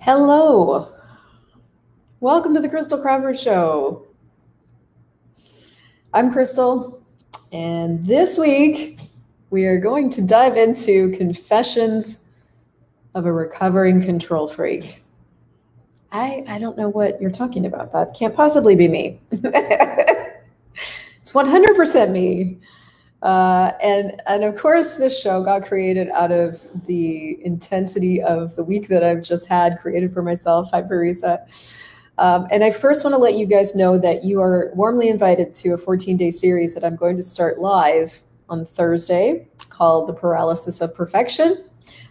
Hello. Welcome to the Christel Crawford Show. I'm Christel, and this week we are going to dive into Confessions of a Recovering Control Freak. I don't know what you're talking about. That can't possibly be me. It's 100% me. And of course, this show got created out of the intensity of the week that I've just had created for myself. Hi, Parisa. And I first want to let you guys know that you are warmly invited to a 14-day series that I'm going to start live on Thursday called The Paralysis of Perfection.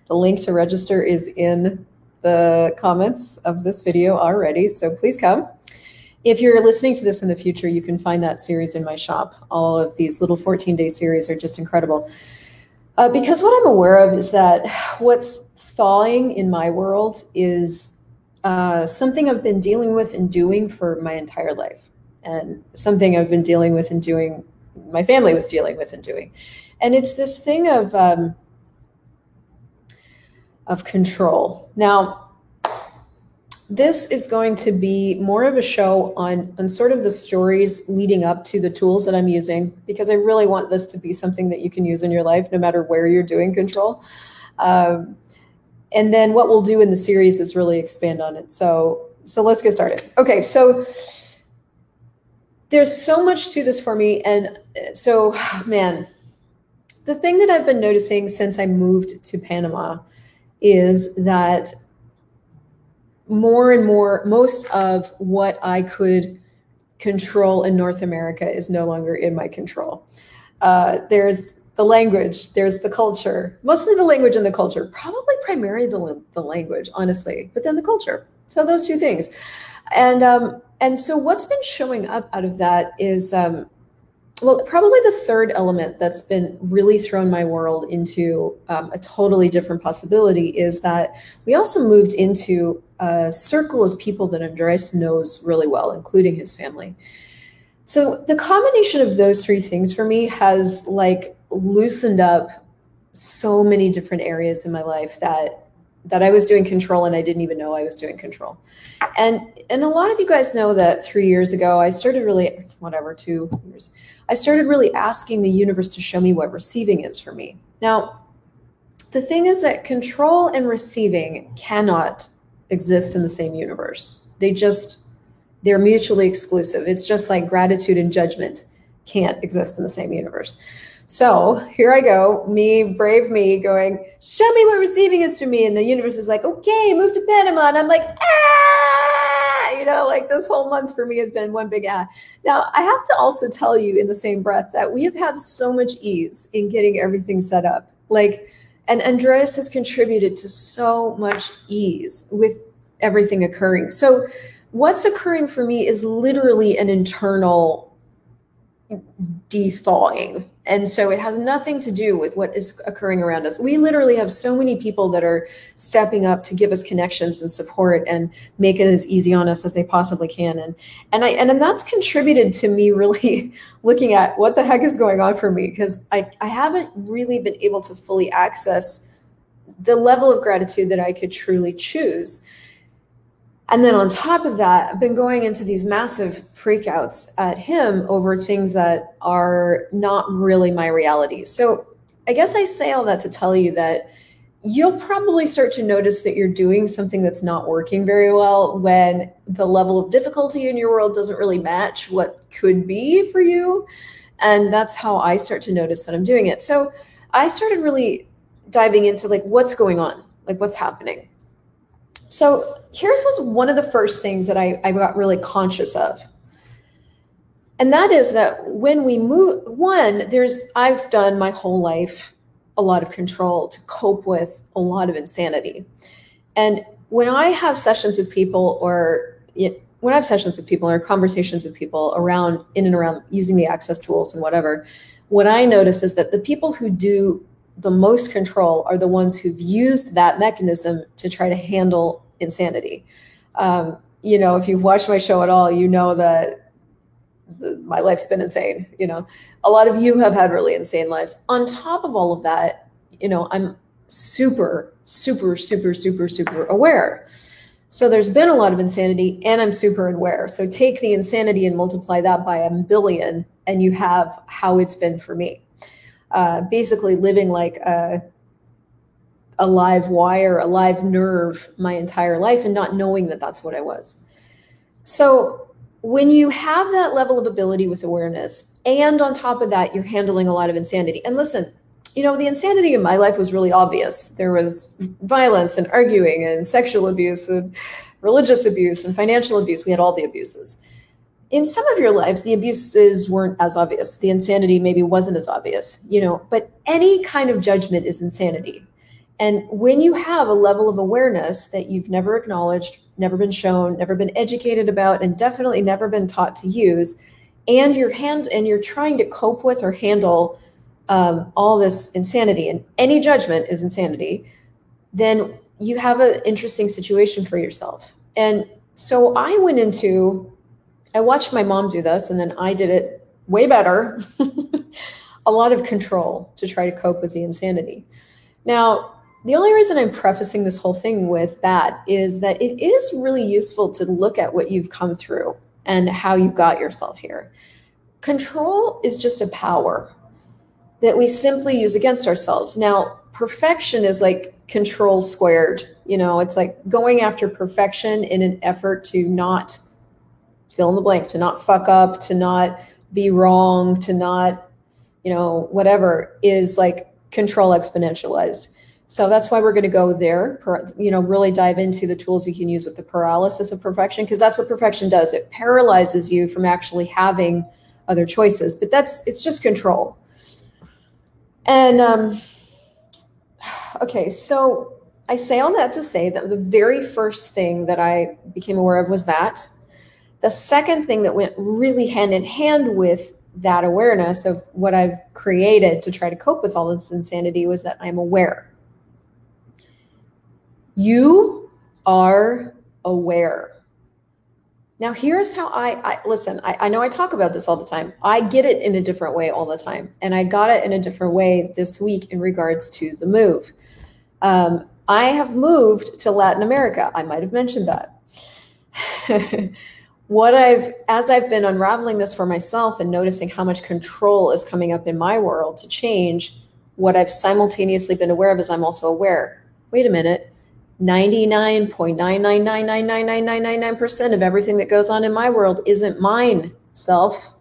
The link to register is in the comments of this video already, so please come. If you're listening to this in the future, you can find that series in my shop. All of these little 14-day series are just incredible. Because what I'm aware of is that what's thawing in my world is something I've been dealing with and doing for my entire life. And something I've been dealing with and doing, my family was dealing with and doing. And it's this thing of control. Now, this is going to be more of a show on sort of the stories leading up to the tools that I'm using, because I really want this to be something that you can use in your life, no matter where you're doing control. And then what we'll do in the series is really expand on it. So let's get started. Okay, so there's so much to this for me. And so, man, the thing that I've been noticing since I moved to Panama is that more and more, most of what I could control in North America is no longer in my control. There's the language, there's the culture, mostly the language and the culture, probably primarily the language, honestly, but then the culture. So those two things. And so what's been showing up out of that is, well, probably the third element that's been really thrown my world into a totally different possibility is that we also moved into a circle of people that Andres knows really well, including his family. So the combination of those three things for me has like loosened up so many different areas in my life that I was doing control and I didn't even know I was doing control. And a lot of you guys know that 3 years ago, I started really, 2 years, I started really asking the universe to show me what receiving is for me. Now, the thing is that control and receiving cannot exist in the same universe. They're mutually exclusive. It's just like gratitude and judgment can't exist in the same universe. So here I go, brave me, going, show me what receiving is for me. And the universe is like, okay, move to Panama. And I'm like, like this whole month for me has been one big ah. Now, I have to also tell you in the same breath that we have had so much ease in getting everything set up. And Andreas has contributed to so much ease with everything occurring. So what's occurring for me is literally an internal de-thawing. And so it has nothing to do with what is occurring around us. We literally have so many people that are stepping up to give us connections and support and make it as easy on us as they possibly can. And that's contributed to me really looking at what the heck is going on for me, because I haven't really been able to fully access the level of gratitude that I could truly choose. And then on top of that, I've been going into these massive freakouts at him over things that are not really my reality. So I guess I say all that to tell you that you'll probably start to notice that you're doing something that's not working very well when the level of difficulty in your world doesn't really match what could be for you. And that's how I start to notice that I'm doing it. So I started really diving into like, what's going on? Like, what's happening? So here's one of the first things that I got really conscious of. And that is that when we move, I've done my whole life a lot of control to cope with a lot of insanity. And when I have sessions with people or conversations with people in and around using the access tools and whatever, what I notice is that the people who do the most control are the ones who've used that mechanism to try to handle insanity. If you've watched my show at all, you know that my life's been insane. A lot of you have had really insane lives. On top of all of that, I'm super, super, super, super, super aware. So there's been a lot of insanity, and I'm super aware. So take the insanity and multiply that by 1,000,000,000, and you have how it's been for me. Basically living like a live wire, a live nerve my entire life, and not knowing that that's what I was. So when you have that level of ability with awareness, and on top of that, you're handling a lot of insanity. And listen, you know, the insanity in my life was really obvious. There was violence and arguing and sexual abuse and religious abuse and financial abuse. We had all the abuses. In some of your lives, the abuses weren't as obvious. The insanity maybe wasn't as obvious, you know, but any kind of judgment is insanity. And when you have a level of awareness that you've never acknowledged, never been shown, never been educated about, and definitely never been taught to use, and you're trying to cope with or handle all this insanity, and any judgment is insanity, then you have an interesting situation for yourself. And so I watched my mom do this, and then I did it way better. A lot of control to try to cope with the insanity. Now, the only reason I'm prefacing this whole thing with that is that it is really useful to look at what you've come through and how you got yourself here. Control is just a power that we simply use against ourselves. Now, perfection is like control squared. You know, it's like going after perfection in an effort to not fill in the blank, to not fuck up, to not be wrong, to not, you know, whatever, is like control exponentialized. So that's why we're going to go there, you know, really dive into the tools you can use with the paralysis of perfection, because that's what perfection does. It paralyzes you from actually having other choices, but it's just control. And, okay, so I say all that to say that the very first thing that I became aware of was that. The second thing that went really hand in hand with that awareness of what I've created to try to cope with all this insanity was that I'm aware. You are aware. Now, here's how I listen. I know I talk about this all the time. I get it in a different way all the time. And I got it in a different way this week in regards to the move. I have moved to Latin America. I might have mentioned that. As I've been unraveling this for myself and noticing how much control is coming up in my world to change, what I've simultaneously been aware of is I'm also aware. Wait a minute. 99.999999999% of everything that goes on in my world isn't mine, self.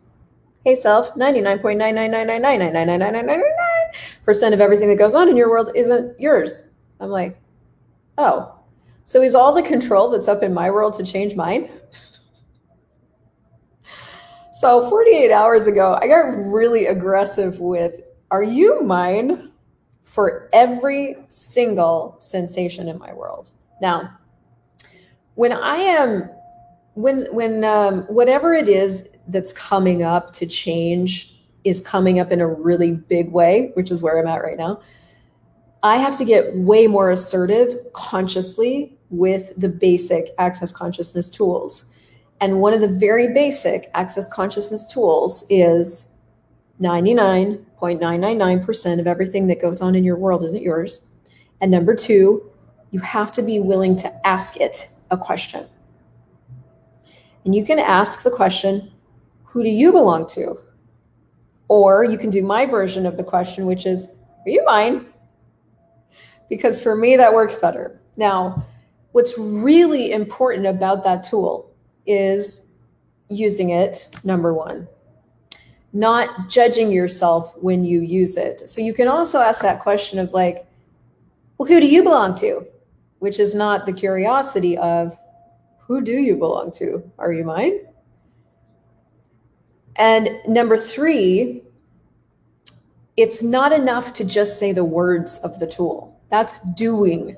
Hey, self, 99.999999999% of everything that goes on in your world isn't yours. I'm like, oh, so is all the control that's up in my world to change mine? So 48 hours ago, I got really aggressive with, are you mine? For every single sensation in my world. Now, whatever it is that's coming up to change is coming up in a really big way, which is where I'm at right now, I have to get way more assertive consciously with the basic access consciousness tools. And one of the very basic access consciousness tools is 99.999% of everything that goes on in your world isn't yours. And number two, you have to be willing to ask it a question. And you can ask the question, who do you belong to? Or you can do my version of the question, which is, are you mine? Because for me, that works better. Now, what's really important about that tool is using it, number one. Not judging yourself when you use it. So you can also ask that question of like, well, who do you belong to? Which is not the curiosity of, who do you belong to? Are you mine? And number three, it's not enough to just say the words of the tool. That's doing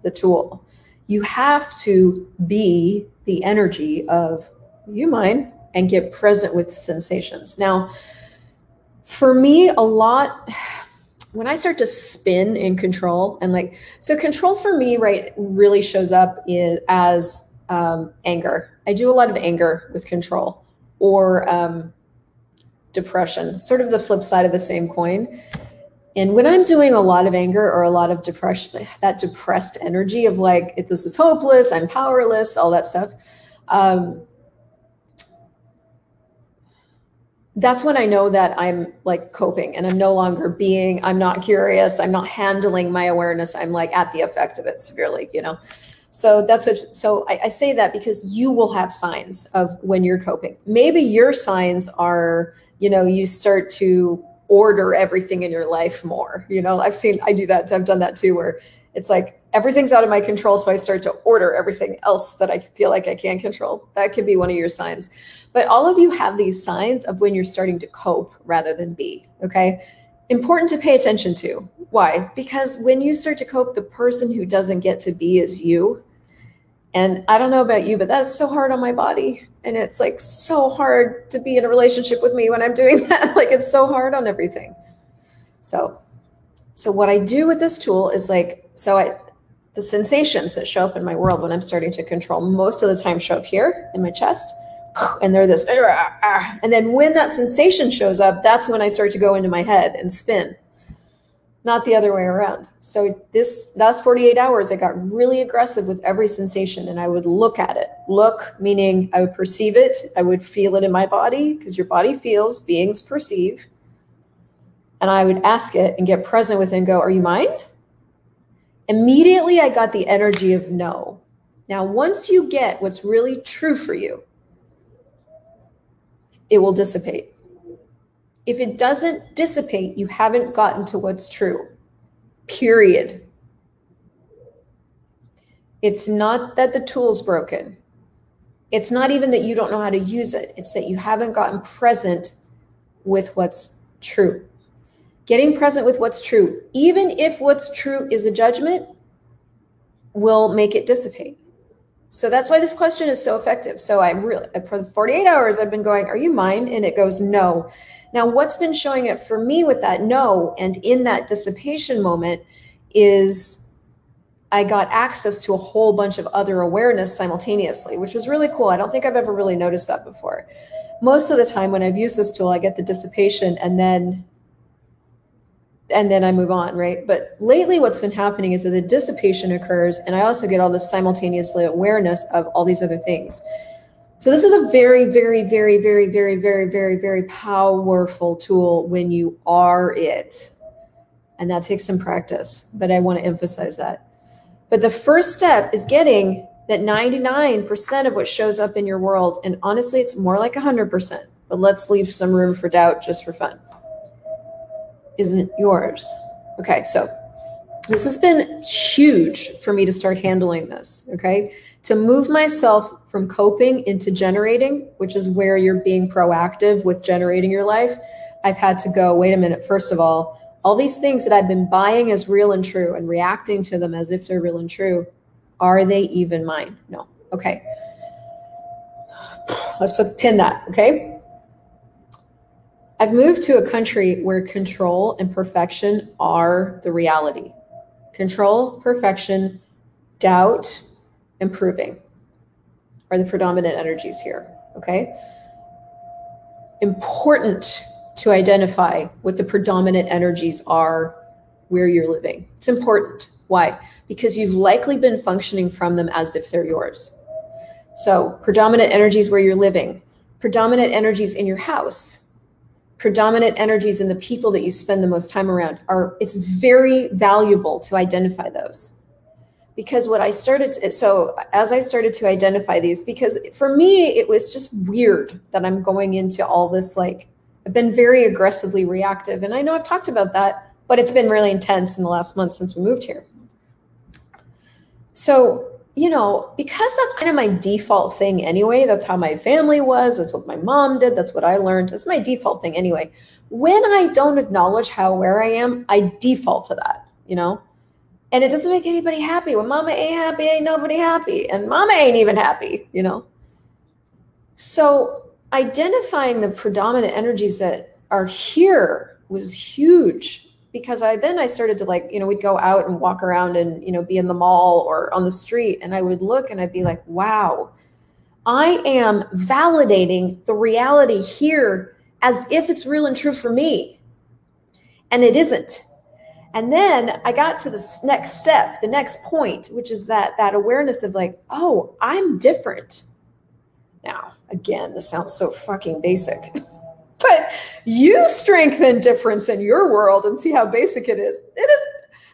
the tool. You have to be the energy of, you mine? And get present with sensations. Now, for me, a lot, when I start to spin in control and like, so control for me, right, really shows up as anger. I do a lot of anger with control, or depression, sort of the flip side of the same coin. And when I'm doing a lot of anger or a lot of depression, that depressed energy of like, this is hopeless, I'm powerless, all that stuff. That's when I know that I'm like coping and I'm no longer being, I'm not curious, I'm not handling my awareness. I'm like at the effect of it severely, you know? So that's what, so I say that because you will have signs of when you're coping. Maybe your signs are, you know, you start to order everything in your life more. You know, I do that. I've done that too, where it's like everything's out of my control. So I start to order everything else that I feel like I can't control. That could be one of your signs. But all of you have these signs of when you're starting to cope rather than be, okay? Important to pay attention to. Why? Because when you start to cope, the person who doesn't get to be is you. And I don't know about you, but that's so hard on my body. And it's like so hard to be in a relationship with me when I'm doing that. Like it's so hard on everything. So what I do with this tool is like, the sensations that show up in my world when I'm starting to control most of the time show up here in my chest. And they're this, and then when that sensation shows up, that's when I start to go into my head and spin, not the other way around. So this last 48 hours, I got really aggressive with every sensation and I would look at it. Look, meaning I would perceive it. I would feel it in my body because your body feels, beings perceive. And I would ask it and get present with it and go, are you mine? Immediately, I got the energy of no. Now, once you get what's really true for you, it will dissipate. If it doesn't dissipate, you haven't gotten to what's true, period. It's not that the tool's broken. It's not even that you don't know how to use it. It's that you haven't gotten present with what's true. Getting present with what's true, even if what's true is a judgment, will make it dissipate. So that's why this question is so effective. So I really, for the 48 hours, I've been going, are you mine? And it goes, no. Now, what's been showing up for me with that no, and in that dissipation moment is I got access to a whole bunch of other awareness simultaneously, which was really cool. I don't think I've ever really noticed that before. Most of the time when I've used this tool, I get the dissipation and then I move on, right? But lately what's been happening is that the dissipation occurs and I also get all this simultaneously awareness of all these other things. So this is a very, very, very, very, very, very, very, very powerful tool when you are it. And that takes some practice, but I want to emphasize that. But the first step is getting that 99% of what shows up in your world. And honestly, it's more like 100%, but let's leave some room for doubt just for fun. Isn't yours. Okay, so this has been huge for me to start handling this, okay? To move myself from coping into generating, which is where you're being proactive with generating your life, I've had to go, wait a minute, first of all these things that I've been buying as real and true and reacting to them as if they're real and true, are they even mine? No. Okay. Let's pin that, okay? I've moved to a country where control and perfection are the reality. Control, perfection, doubt, improving are the predominant energies here, okay? Important to identify what the predominant energies are where you're living. It's important. Why? Because you've likely been functioning from them as if they're yours. So predominant energies where you're living, predominant energies in your house, predominant energies in the people that you spend the most time around it's very valuable to identify those. Because what I started to, as I started to identify these, because for me, it was just weird that I'm going into all this, like, I've been very aggressively reactive. And I know I've talked about that, but it's been really intense in the last month since we moved here. So, you know, because that's kind of my default thing anyway, that's how my family was, that's what my mom did, that's what I learned, that's my default thing anyway. When I don't acknowledge how aware I am, I default to that, you know? And it doesn't make anybody happy. When mama ain't happy, ain't nobody happy. And mama ain't even happy, you know? So identifying the predominant energies that are here was huge. Because I started to, like, you know, we'd go out and walk around and, you know, be in the mall or on the street. And I would look and I'd be like, wow, I am validating the reality here as if it's real and true for me. And it isn't. And then I got to the next step, the next point, which is that awareness of like, oh, I'm different. Now, again, this sounds so fucking basic, but you strengthen difference in your world and see how basic it is. It is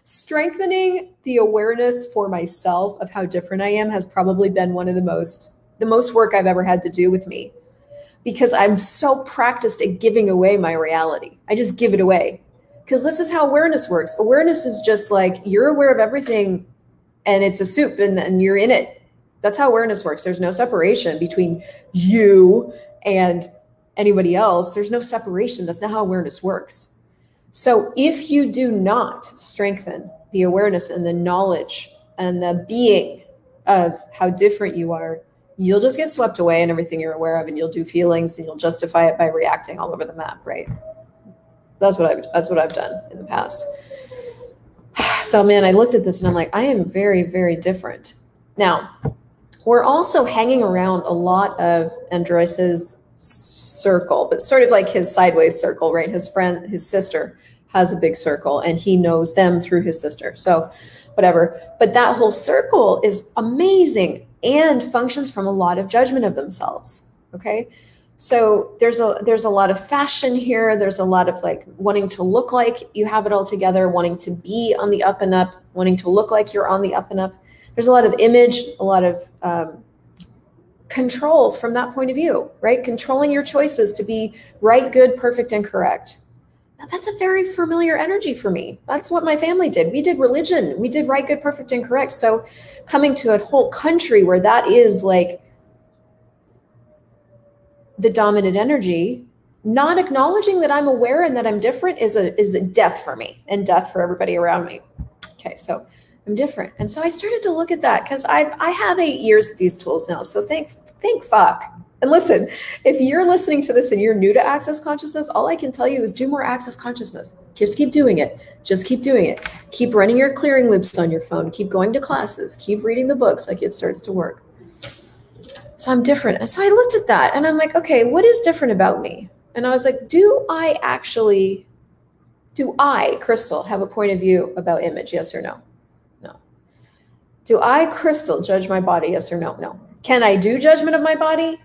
strengthening the awareness for myself of how different I am has probably been one of the most work I've ever had to do with me, because I'm so practiced at giving away my reality. I just give it away, because this is how awareness works. Awareness is just like, you're aware of everything and it's a soup and you're in it. That's how awareness works. There's no separation between you and anybody else. There's no separation. That's not how awareness works. So if you do not strengthen the awareness and the knowledge and the being of how different you are, you'll just get swept away in everything you're aware of, and you'll do feelings and you'll justify it by reacting all over the map, right? That's what I've done in the past. So man, I looked at this and I'm like, I am very, very different. Now, we're also hanging around a lot of Androis's circle, but sort of like his sideways circle, right? His friend, his sister has a big circle and he knows them through his sister. So whatever, but that whole circle is amazing and functions from a lot of judgment of themselves. Okay. So there's a lot of fashion here. There's a lot of like wanting to look like you have it all together, wanting to be on the up and up, wanting to look like you're on the up and up. There's a lot of image, a lot of control from that point of view, right? Controlling your choices to be right, good, perfect, and correct. Now that's a very familiar energy for me. That's what my family did. We did religion. We did right, good, perfect, and correct. So coming to a whole country where that is like the dominant energy, not acknowledging that I'm aware and that I'm different is a death for me and death for everybody around me. Okay, so I'm different. And so I started to look at that because I have 8 years of these tools now. So thank fuck. And listen, if you're listening to this and you're new to Access Consciousness, all I can tell you is do more Access Consciousness. Just keep doing it. Just keep doing it. Keep running your clearing loops on your phone. Keep going to classes. Keep reading the books like it starts to work. So I'm different. And so I looked at that and I'm like, okay, what is different about me? And I was like, do I, Christel, have a point of view about image? Yes or no? No. Do I, Christel, judge my body? Yes or no? No. Can I do judgment of my body?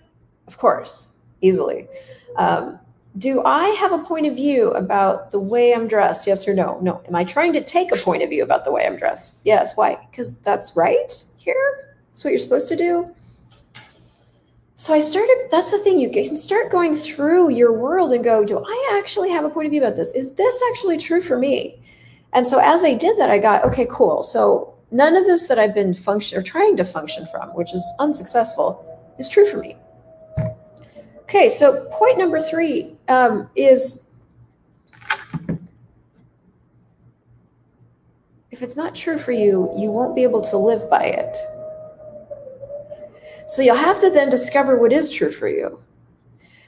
Of course, easily. Do I have a point of view about the way I'm dressed? Yes or no? No. Am I trying to take a point of view about the way I'm dressed? Yes. Why? Because that's right here. That's what you're supposed to do. So I started, that's the thing, you can start going through your world and go, do I actually have a point of view about this? Is this actually true for me? And so as I did that, I got, okay, cool. So none of this that I've been trying to function from, which is unsuccessful, is true for me. Okay, so point number 3 is, if it's not true for you, you won't be able to live by it. So you'll have to then discover what is true for you.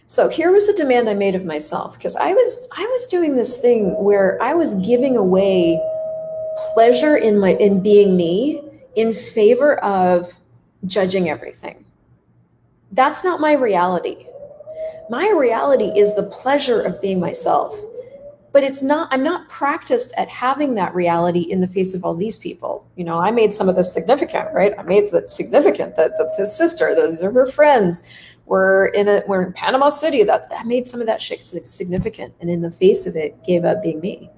So here was the demand I made of myself, because I was doing this thing where I was giving away pleasure in being me in favor of judging everything. That's not my reality. My reality is the pleasure of being myself. But it's not, I'm not practiced at having that reality in the face of all these people. You know, I made some of this significant, right? I made that significant. That's his sister. Those are her friends. We're in Panama City. I made some of that shit significant. And in the face of it, gave up being me.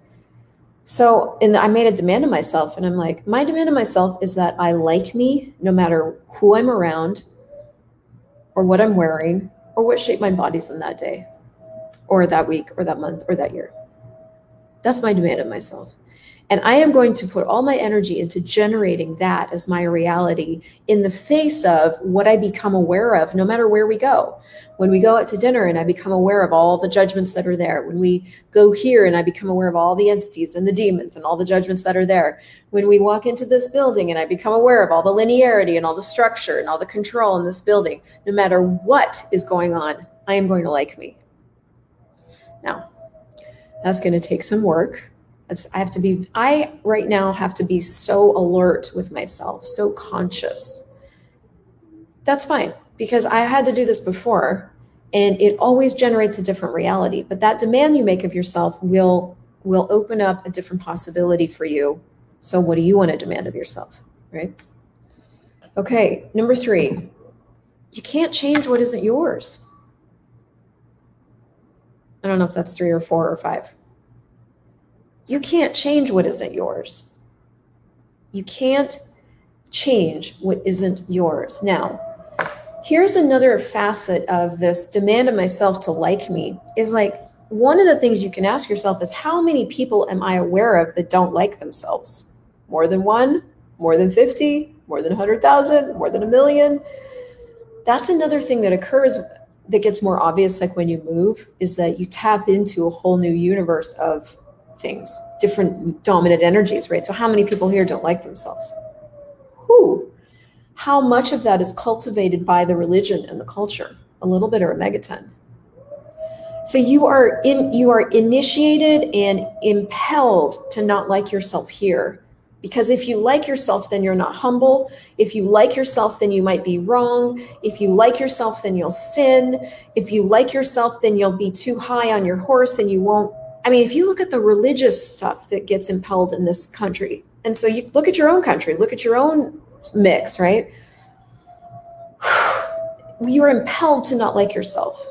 So I made a demand of myself. And I'm like, my demand of myself is that I like me no matter who I'm around or what I'm wearing or what shape my body's in that day or that week or that month or that year. That's my demand of myself. And I am going to put all my energy into generating that as my reality in the face of what I become aware of, no matter where we go. When we go out to dinner and I become aware of all the judgments that are there. When we go here and I become aware of all the entities and the demons and all the judgments that are there. When we walk into this building and I become aware of all the linearity and all the structure and all the control in this building, no matter what is going on, I am going to like me. Now, that's going to take some work. I right now have to be so alert with myself, so conscious. That's fine, because I had to do this before and it always generates a different reality. But that demand you make of yourself will will open up a different possibility for you. So what do you want to demand of yourself, right? Okay, number 3, you can't change what isn't yours. I don't know if that's 3 or 4 or 5. You can't change what isn't yours. You can't change what isn't yours. Now, here's another facet of this demand of myself to like me is like, one of the things you can ask yourself is, how many people am I aware of that don't like themselves? More than 1, more than 50, more than 100,000, more than 1 million. That's another thing that occurs that gets more obvious, like when you move, is that you tap into a whole new universe of things, different dominant energies, right? So how many people here don't like themselves? Whew. How much of that is cultivated by the religion and the culture? A little bit or a megaton. So you are initiated and impelled to not like yourself here. Because if you like yourself, then you're not humble. If you like yourself, then you might be wrong. If you like yourself, then you'll sin. If you like yourself, then you'll be too high on your horse and you won't. I mean, if you look at the religious stuff that gets impelled in this country, and so you look at your own country, look at your own mix, right? You are impelled to not like yourself.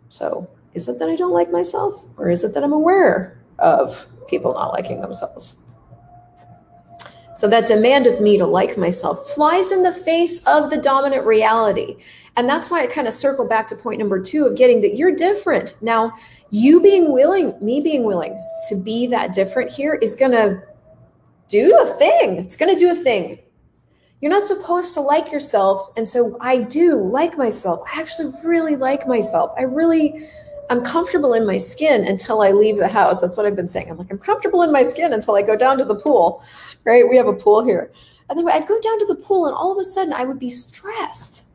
So is it that I don't like myself, or is it that I'm aware of people not liking themselves? So that demand of me to like myself flies in the face of the dominant reality. And that's why I kind of circle back to point number 2 of getting that you're different. Now, you being willing, me being willing to be that different here is going to do a thing. It's going to do a thing. You're not supposed to like yourself. And so I do like myself. I actually really like myself. I'm comfortable in my skin until I leave the house. That's what I've been saying. I'm like, I'm comfortable in my skin until I go down to the pool, right? We have a pool here. And then I'd go down to the pool and all of a sudden I would be stressed.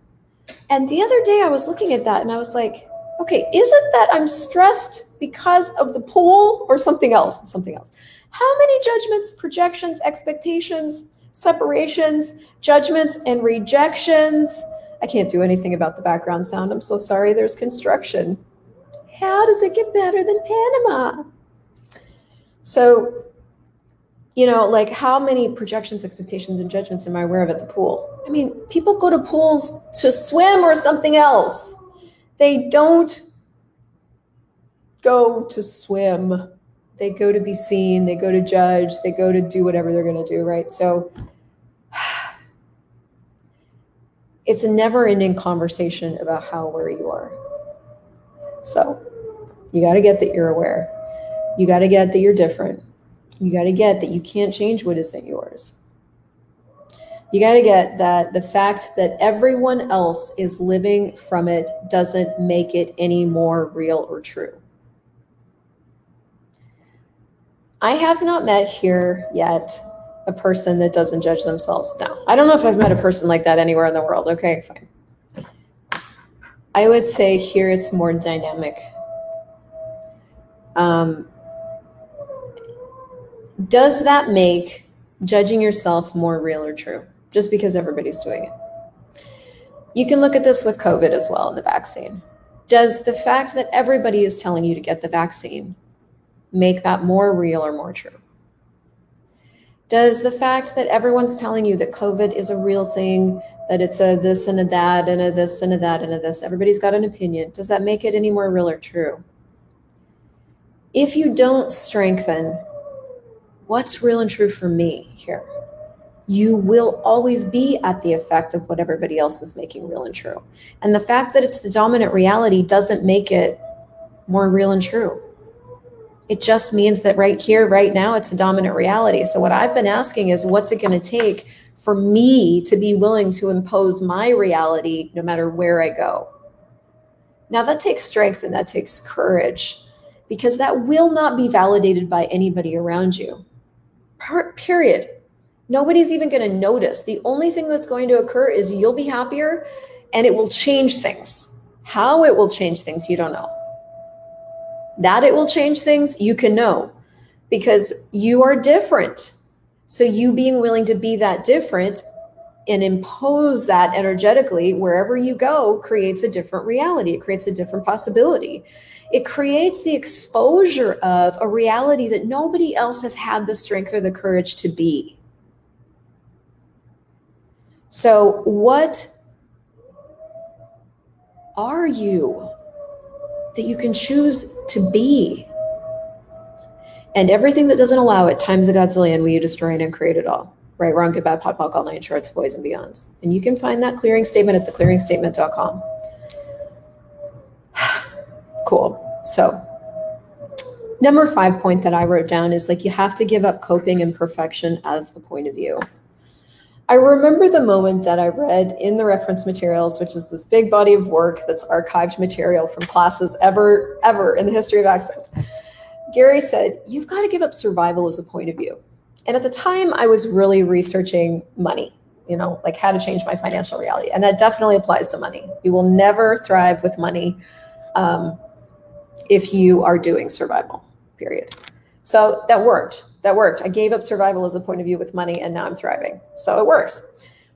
And the other day I was looking at that and I was like, okay, is it that I'm stressed because of the pool or something else? Something else. How many judgments, projections, expectations, separations, judgments, and rejections? I can't do anything about the background sound. I'm so sorry. There's construction. How does it get better than Panama? So, you know, like how many projections, expectations, and judgments am I aware of at the pool? I mean, people go to pools to swim or something else. They don't go to swim. They go to be seen. They go to judge. They go to do whatever they're going to do, right? So it's a never-ending conversation about how aware you are. So you got to get that you're aware. You got to get that you're different. You got to get that you can't change what isn't yours. You got to get that the fact that everyone else is living from it doesn't make it any more real or true. I have not met here yet a person that doesn't judge themselves. No, I don't know if I've met a person like that anywhere in the world. Okay, fine. I would say here it's more dynamic. Does that make judging yourself more real or true? Just because everybody's doing it. You can look at this with COVID as well in the vaccine. Does the fact that everybody is telling you to get the vaccine make that more real or more true? Does the fact that everyone's telling you that COVID is a real thing, that it's a this and a that and a this and a that and a this, everybody's got an opinion, does that make it any more real or true? If you don't strengthen what's real and true for me here, you will always be at the effect of what everybody else is making real and true. And the fact that it's the dominant reality doesn't make it more real and true. It just means that right here, right now, it's a dominant reality. So what I've been asking is, what's it going to take for me to be willing to impose my reality no matter where I go? Now that takes strength and that takes courage, because that will not be validated by anybody around you. Period. Nobody's even going to notice. The only thing that's going to occur is you'll be happier and it will change things. How it will change things, you don't know. That it will change things, you can know, because you are different. So you being willing to be that different and impose that energetically wherever you go creates a different reality. It creates a different possibility. It creates the exposure of a reality that nobody else has had the strength or the courage to be. So what are you that you can choose to be? And everything that doesn't allow it times a godzillion, will you destroy and create it all? Right, wrong, good, bad, POD, all nine shorts, boys and beyonds. And you can find that clearing statement at theclearingstatement.com. Cool. So number 5 point that I wrote down is like, you have to give up coping and perfection as the point of view. I remember the moment that I read in the reference materials, which is this big body of work that's archived material from classes ever in the history of Access. Gary said, you've got to give up survival as a point of view. And at the time I was really researching money, you know, like how to change my financial reality. And that definitely applies to money. You will never thrive with money if you are doing survival, period. So that worked. That worked. I gave up survival as a point of view with money, and now I'm thriving. So it works.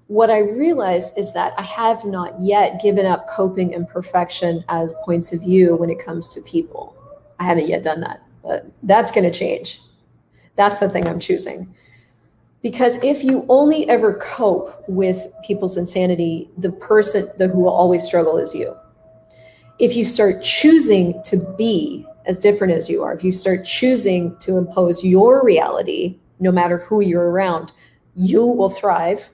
What I realized is that I have not yet given up coping and perfection as points of view when it comes to people. I haven't yet done that, but that's going to change. That's the thing I'm choosing. Because if you only ever cope with people's insanity, the person who will always struggle is you. If you start choosing to be as different as you are, if you start choosing to impose your reality, no matter who you're around, you will thrive.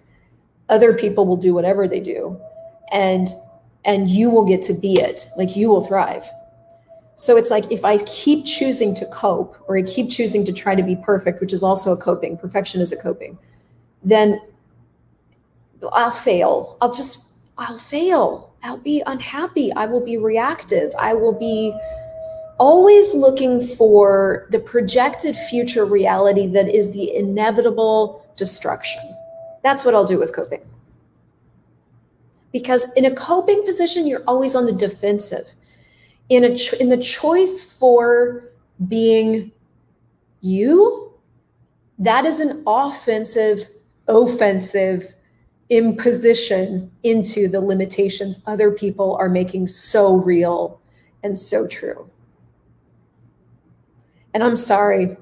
Other people will do whatever they do, and you will get to be it. Like, you will thrive. So it's like, if I keep choosing to cope, or I keep choosing to try to be perfect, which is also a coping, perfection is a coping, then I'll fail. I'll fail. I'll be unhappy. I will be reactive. I will be always looking for the projected future reality that is the inevitable destruction. That's what I'll do with coping. Because in a coping position, you're always on the defensive. In the choice for being you, that is an offensive imposition into the limitations other people are making so real and so true. And I'm sorry,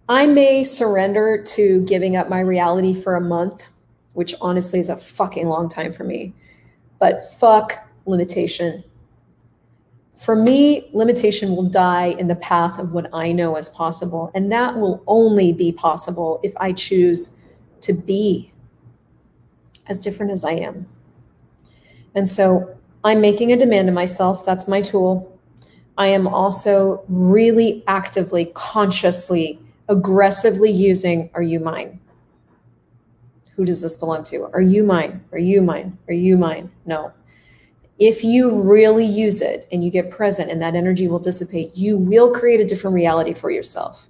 I may surrender to giving up my reality for a month, which honestly is a fucking long time for me, but fuck limitation. For me, limitation will die in the path of what I know as possible. And that will only be possible if I choose to be as different as I am. And so I'm making a demand of myself. That's my tool. I am also really actively, consciously, aggressively using, are you mine? Who does this belong to? Are you mine? Are you mine? Are you mine? No. If you really use it and you get present and that energy will dissipate, you will create a different reality for yourself.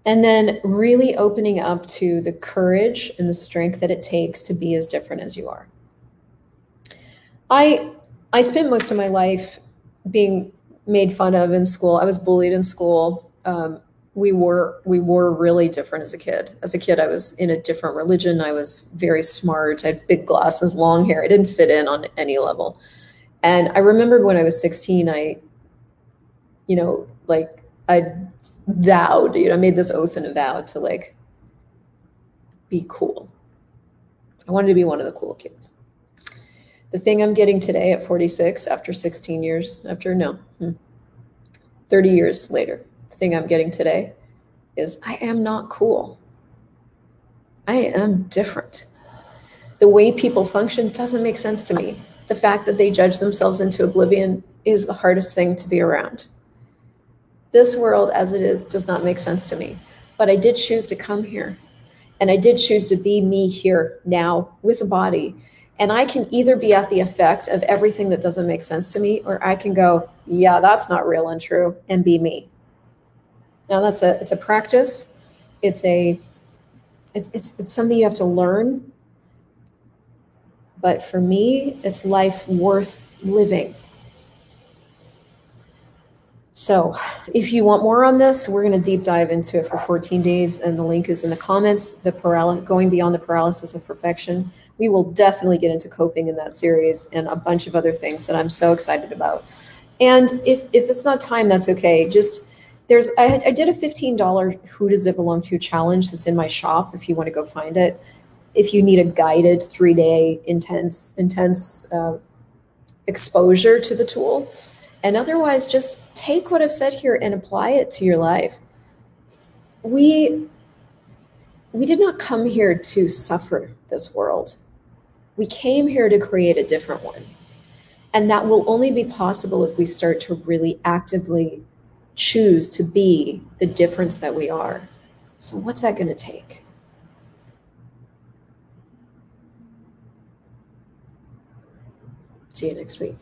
And then really opening up to the courage and the strength that it takes to be as different as you are. I spent most of my life being made fun of in school. I was bullied in school. We were really different as a kid. As a kid, I was in a different religion. I was very smart. I had big glasses, long hair. I didn't fit in on any level. And I remembered when I was 16, I vowed, I made this oath and a vow to like be cool. I wanted to be one of the cool kids. The thing I'm getting today at 46, after 16 years, 30 years later, the thing I'm getting today is I am not cool. I am different. The way people function doesn't make sense to me. The fact that they judge themselves into oblivion is the hardest thing to be around. This world as it is does not make sense to me, but I did choose to come here, and I did choose to be me here now with a body. And I can either be at the effect of everything that doesn't make sense to me, or I can go, yeah, that's not real and true, and be me. Now it's a practice. It's something you have to learn. But for me, it's life worth living. So if you want more on this, we're going to deep dive into it for 14 days, and the link is in the comments. Going beyond the paralysis of perfection. We will definitely get into coping in that series and a bunch of other things that I'm so excited about. And if it's not time, that's okay. Just I did a $15 Who Does It Belong To challenge that's in my shop if you want to go find it. If you need a guided 3-day intense exposure to the tool. And otherwise, just take what I've said here and apply it to your life. We did not come here to suffer this world. We came here to create a different one. And that will only be possible if we start to really actively choose to be the difference that we are. So what's that going to take? See you next week.